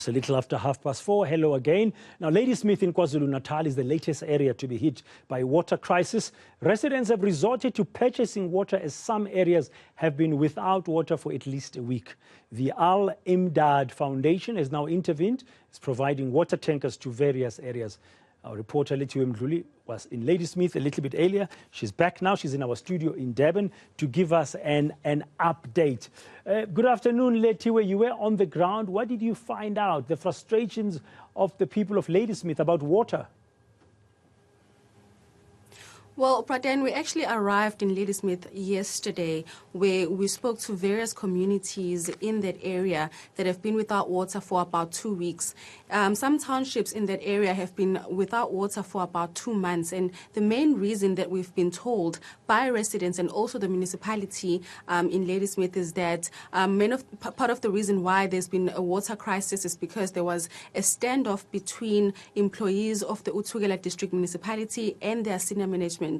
It's a little after 4:30. Hello again. Now, Ladysmith in KwaZulu-Natal is the latest area to be hit by a water crisis. Residents have resorted to purchasing water as some areas have been without water for at least a week. The Al-Imdaad Foundation has now intervened. It's providing water tankers to various areas. Our reporter Lethiwe Mdluli was in Ladysmith a little bit earlier. She's back now. She's in our studio in Durban to give us an update. Good afternoon, Lethiwe. You were on the ground. What did you find out? The frustrations of the people of Ladysmith about water? Well, Praden, we actually arrived in Ladysmith yesterday, where we spoke to various communities in that area that have been without water for about 2 weeks. Some townships in that area have been without water for about 2 months, and the main reason that we've been told by residents and also the municipality in Ladysmith is that part of the reason why there's been a water crisis is because there was a standoff between employees of the Uthugela District Municipality and their senior management.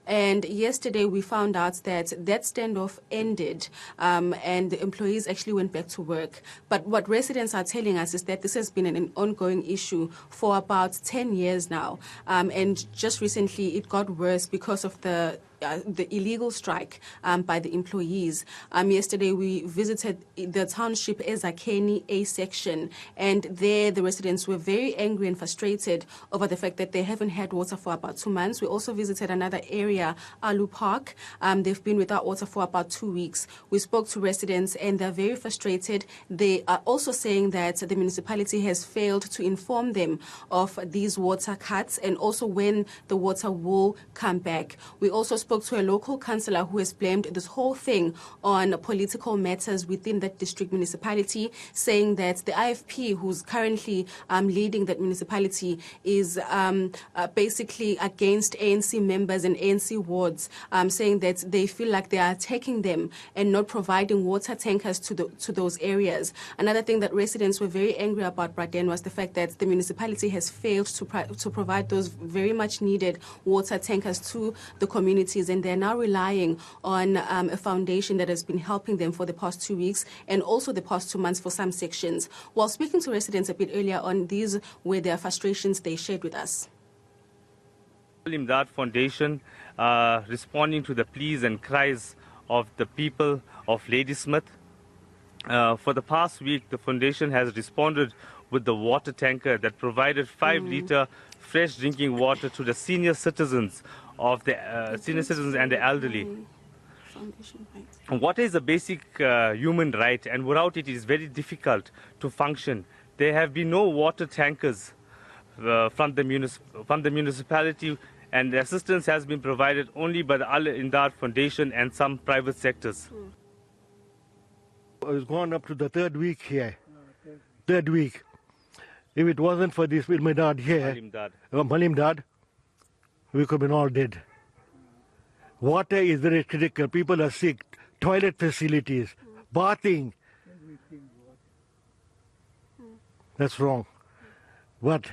And yesterday we found out that that standoff ended and the employees actually went back to work. But what residents are telling us is that this has been an ongoing issue for about 10 years now. And just recently it got worse because of the illegal strike by the employees. Yesterday we visited the township Ezakeni A section, and there the residents were very angry and frustrated over the fact that they haven't had water for about 2 months. We also visited another area, Alu Park. They've been without water for about 2 weeks. We spoke to residents and they're very frustrated. They are also saying that the municipality has failed to inform them of these water cuts and also when the water will come back. We also spoke to a local councillor who has blamed this whole thing on political matters within that district municipality, saying that the IFP, who's currently leading that municipality, is basically against ANC members and ANC wards, saying that they feel like they are attacking them and not providing water tankers to those areas. Another thing that residents were very angry about, Braden, was the fact that the municipality has failed to provide those very much needed water tankers to the communities, and they're now relying on a foundation that has been helping them for the past 2 weeks and also the past 2 months for some sections. While speaking to residents a bit earlier on, these were their frustrations they shared with us. Al-Imdaad Foundation responding to the pleas and cries of the people of Ladysmith. For the past week, the foundation has responded with the water tanker that provided 5-litre fresh drinking water to the senior citizens of the and the elderly. Water is a basic human right, and without it is very difficult to function. There have been no water tankers from the municipality, and the assistance has been provided only by the Al-Imdaad Foundation and some private sectors. I was going up to the 3rd week here. 3rd week. If it wasn't for this Al-Imdaad here, Al-Imdaad, we could have been all dead. Water is very critical. People are sick. Toilet facilities, bathing. That's wrong. But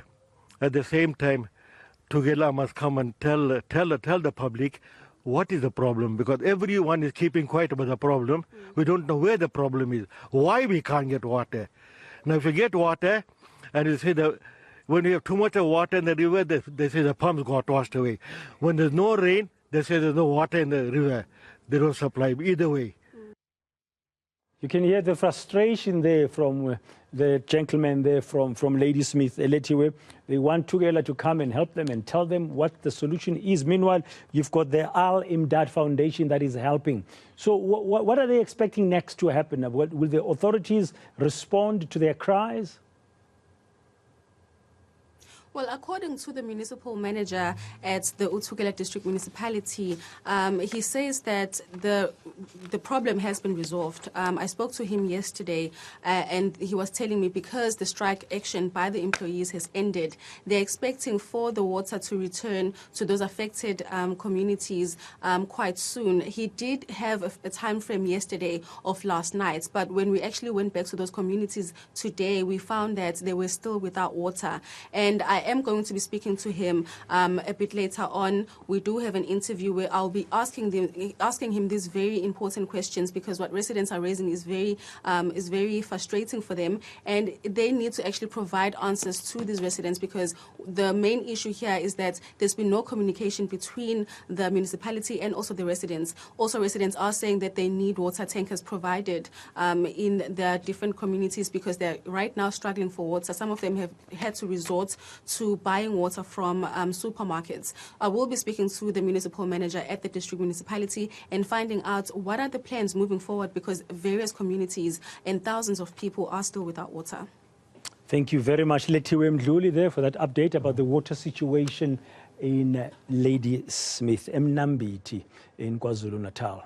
at the same time, Tugela must come and tell the public what is the problem, because everyone is keeping quiet about the problem. We don't know where the problem is, why we can't get water. Now, if you get water, and you say that when you have too much of water in the river, they say the pumps got washed away. When there's no rain, they say there's no water in the river. They don't supply either way. You can hear the frustration there from the gentleman there from Ladysmith, Lethiwe. They want Tugela to come and help them and tell them what the solution is. Meanwhile, you've got the Al-Imdaad Foundation that is helping. So what are they expecting next to happen? Will the authorities respond to their cries? Well, according to the municipal manager at the Uthugela District Municipality, he says that the problem has been resolved. I spoke to him yesterday and he was telling me because the strike action by the employees has ended, they're expecting for the water to return to those affected communities quite soon. He did have a time frame yesterday of last night, but when we actually went back to those communities today, we found that they were still without water. And I am going to be speaking to him a bit later on. We do have an interview where I'll be asking him these very important questions, because what residents are raising is very frustrating for them, and they need to actually provide answers to these residents, because the main issue here is that there's been no communication between the municipality and also the residents. Also, residents are saying that they need water tankers provided in their different communities, because they're right now struggling for water. Some of them have had to resort to buying water from supermarkets. I will be speaking to the municipal manager at the district municipality and finding out what are the plans moving forward, because various communities and thousands of people are still without water. Thank you very much, Lethiwe Mdluli, there for that update about the water situation in Ladysmith, Mnambiti in KwaZulu-Natal.